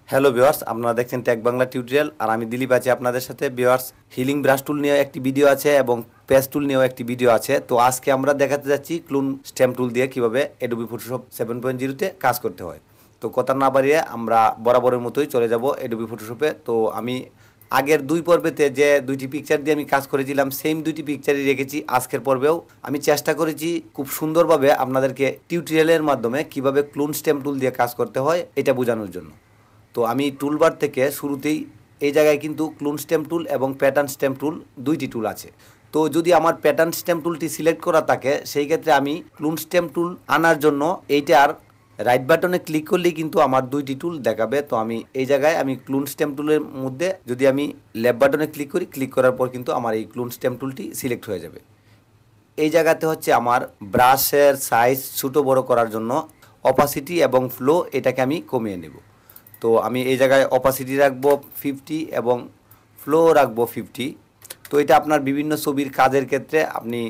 Hello viewers, আপনারা দেখছেন take Bangla tutorial আর আমি দিলীপ আছি আপনাদের সাথে। ভিউয়ার্স, হিলিং ব্রাশ টুল নিয়ে একটি ভিডিও আছে এবং পেজ টুল নিয়েও একটি ভিডিও আছে। তো আজকে আমরা দেখাতে যাচ্ছি ক্লুন স্ট্যাম্প টুল দিয়ে কিভাবে অ্যাডোবি ফটোশপ 7.0 কাজ করতে হয়। তো কথা না বাড়িয়ে আমরা বরাবরের মতোই চলে যাব অ্যাডোবি ফটোশপে। তো আমি আগের দুই পর্বেতে যে দুইটি পিকচার দিয়ে আমি কাজ করেছিলাম সেম দুইটি পিকচারই রেখেছি আজকের পর্বেও। আমি চেষ্টা করেছি খুব সুন্দরভাবে আপনাদেরকে টিউটোরিয়ালের মাধ্যমে কিভাবে ক্লুন স্ট্যাম্প টুল দিয়ে কাজ করতে হয় এটা বোঝানোর জন্য। তো আমি টুলবার থেকে শুরুতেই এই জায়গায় কিন্তু ক্লুন স্ট্যাম্প টুল এবং প্যাটার্ন স্ট্যাম্প টুল দুইটি টুল আছে। তো যদি আমার প্যাটার্ন স্ট্যাম্প টুলটি সিলেক্ট করা থাকে সেই ক্ষেত্রে আমি ক্লুন স্ট্যাম্প টুল আনার জন্য এইটার রাইট বাটনে ক্লিক করলেই কিন্তু আমার দুইটি টুল দেখাবে। তো আমি এই জায়গায় আমি ক্লুন স্ট্যাম্প টুলের মধ্যে যদি আমি লেফট বাটনে ক্লিক করি, ক্লিক করার পর কিন্তু আমার এই ক্লুন স্ট্যাম্প টুলটি সিলেক্ট হয়ে যাবে। এই জায়গাতে হচ্ছে আমার ব্রাশের সাইজ ছোটো বড় করার জন্য অপাসিটি এবং ফ্লো এটাকে আমি কমিয়ে নেব। তো আমি এই জায়গায় অপাসিটি রাখবো 50 এবং ফ্লো রাখবো 50। তো এটা আপনার বিভিন্ন ছবির কাজের ক্ষেত্রে আপনি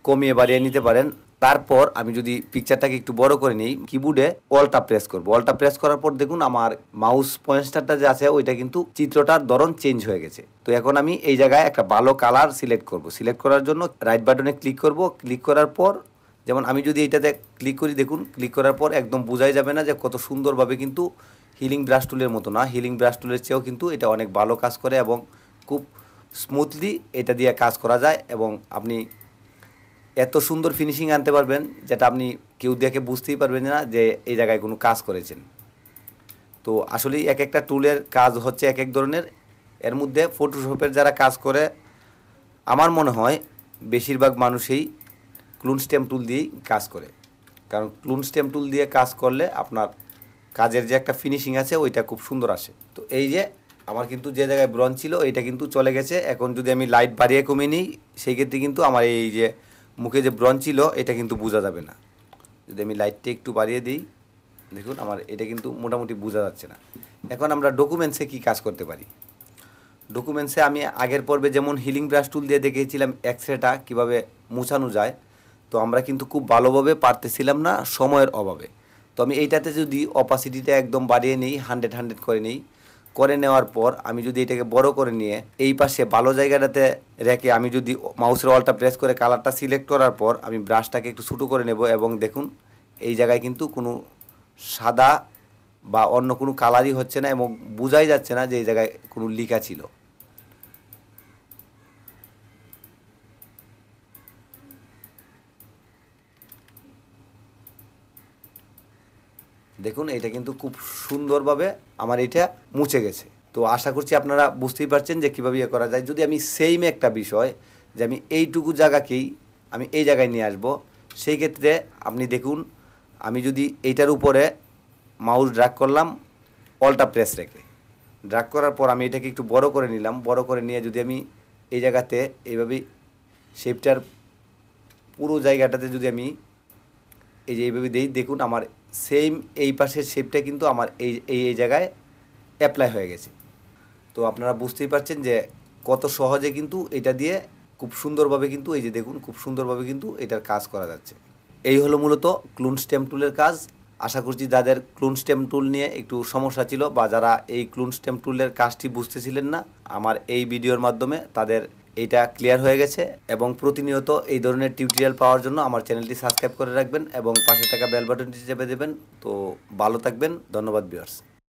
কমিয়ে বাড়িয়ে নিতে পারেন। তারপর আমি যদি পিকচারটাকে একটু বড় করে নিই, কিবোর্ডে অলটা প্রেস করব। অলটা প্রেস করার পর দেখুন আমার মাউস পয়েন্টারটা যে আছে ওইটা কিন্তু চিত্রটার ধরন চেঞ্জ হয়ে গেছে। তো এখন আমি এই জায়গায় একটা ভালো কালার সিলেক্ট করব। সিলেক্ট করার জন্য রাইট বাটনে ক্লিক করব। ক্লিক করার পর যেমন আমি যদি এইটাতে ক্লিক করি, দেখুন ক্লিক করার পর একদম বোঝাই যাবে না যে কত সুন্দরভাবে কিন্তু হিলিং ব্রাশ টুলের মতো না, হিলিং ব্রাশ টুলের চেয়েও কিন্তু এটা অনেক ভালো কাজ করে এবং খুব স্মুথলি এটা দিয়ে কাজ করা যায় এবং আপনি এত সুন্দর ফিনিশিং আনতে পারবেন যেটা আপনি কেউ দেখে বুঝতেই পারবেন না যে এই জায়গায় কোনো কাজ করেছেন। তো আসলে এক একটা টুলের কাজ হচ্ছে এক এক ধরনের। এর মধ্যে ফটোশপের যারা কাজ করে আমার মনে হয় বেশিরভাগ মানুষই ক্লুন স্ট্যাম্প টুল দিয়েই কাজ করে, কারণ ক্লুন স্ট্যাম্প টুল দিয়ে কাজ করলে আপনার কাজের যে একটা ফিনিশিং আছে ওইটা খুব সুন্দর আসে। তো এই যে আমার কিন্তু যে জায়গায় ব্রন ছিল এটা কিন্তু চলে গেছে। এখন যদি আমি লাইট বাড়িয়ে কমিয়ে নিই সেই ক্ষেত্রে কিন্তু আমার এই যে মুখে যে ব্রন ছিল এটা কিন্তু বোঝা যাবে না। যদি আমি লাইটটা একটু বাড়িয়ে দিই, দেখুন আমার এটা কিন্তু মোটামুটি বোঝা যাচ্ছে না। এখন আমরা ডকুমেন্টসে কি কাজ করতে পারি। ডকুমেন্টসে আমি আগের পর্বে যেমন হিলিং ব্রাশ টুল দিয়ে দেখিয়েছিলাম এক্সরেটা কীভাবে মুছানো যায়, তো আমরা কিন্তু খুব ভালোভাবে পারতেছিলাম না সময়ের অভাবে। তো আমি এইটাতে যদি অপাসিটিটা একদম বাড়িয়ে নিই, 100 করে নিই, করে নেওয়ার পর আমি যদি এটাকে বড় করে নিয়ে এই পাশে ভালো জায়গাটাতে রেখে আমি যদি মাউসের অলটা প্রেস করে কালারটা সিলেক্ট করার পর আমি ব্রাশটাকে একটু ছোটো করে নেব এবং দেখুন এই জায়গায় কিন্তু কোনো সাদা বা অন্য কোনো কালারই হচ্ছে না এবং বোঝাই যাচ্ছে না যে এই জায়গায় কোনো লেখা ছিল। দেখুন এটা কিন্তু খুব সুন্দরভাবে আমার এটা মুছে গেছে। তো আশা করছি আপনারা বুঝতেই পারছেন যে কীভাবে ইয়ে করা যায়। যদি আমি সেম একটা বিষয় যে আমি এইটুকু জায়গাকেই আমি এই জায়গায় নিয়ে আসব, সেই ক্ষেত্রে আপনি দেখুন আমি যদি এইটার উপরে মাউস ড্র্যাগ করলাম অলটা প্রেস রেখে, ড্র্যাগ করার পর আমি এটাকে একটু বড় করে নিলাম, বড় করে নিয়ে যদি আমি এই জায়গাতে এইভাবেই শেপটার পুরো জায়গাটাতে যদি আমি এই যে এইভাবে দিই, দেখুন আমার সেম এই পাশের শেপটা কিন্তু আমার এই এই জায়গায় অ্যাপ্লাই হয়ে গেছে। তো আপনারা বুঝতেই পারছেন যে কত সহজে কিন্তু এটা দিয়ে খুব সুন্দরভাবে কিন্তু এই যে দেখুন খুব সুন্দরভাবে কিন্তু এটার কাজ করা যাচ্ছে। এই হলো মূলত ক্লুন স্ট্যাম্প টুলের কাজ। আশা করছি যাদের ক্লুন স্ট্যাম্প টুল নিয়ে একটু সমস্যা ছিল বা যারা এই ক্লুন স্ট্যাম্প টুলের কাজটি বুঝতেছিলেন না, আমার এই ভিডিওর মাধ্যমে তাদের এইটা ক্লিয়ার হয়ে গেছে। এবং প্রতিনিয়ত এই ধরনের টিউটোরিয়াল পাওয়ার জন্য আমার চ্যানেলটি সাবস্ক্রাইব করে রাখবেন এবং পাশে থাকা বেল বাটনটি চেপে দেবেন। তো ভালো থাকবেন, ধন্যবাদ ভিউয়ার্স।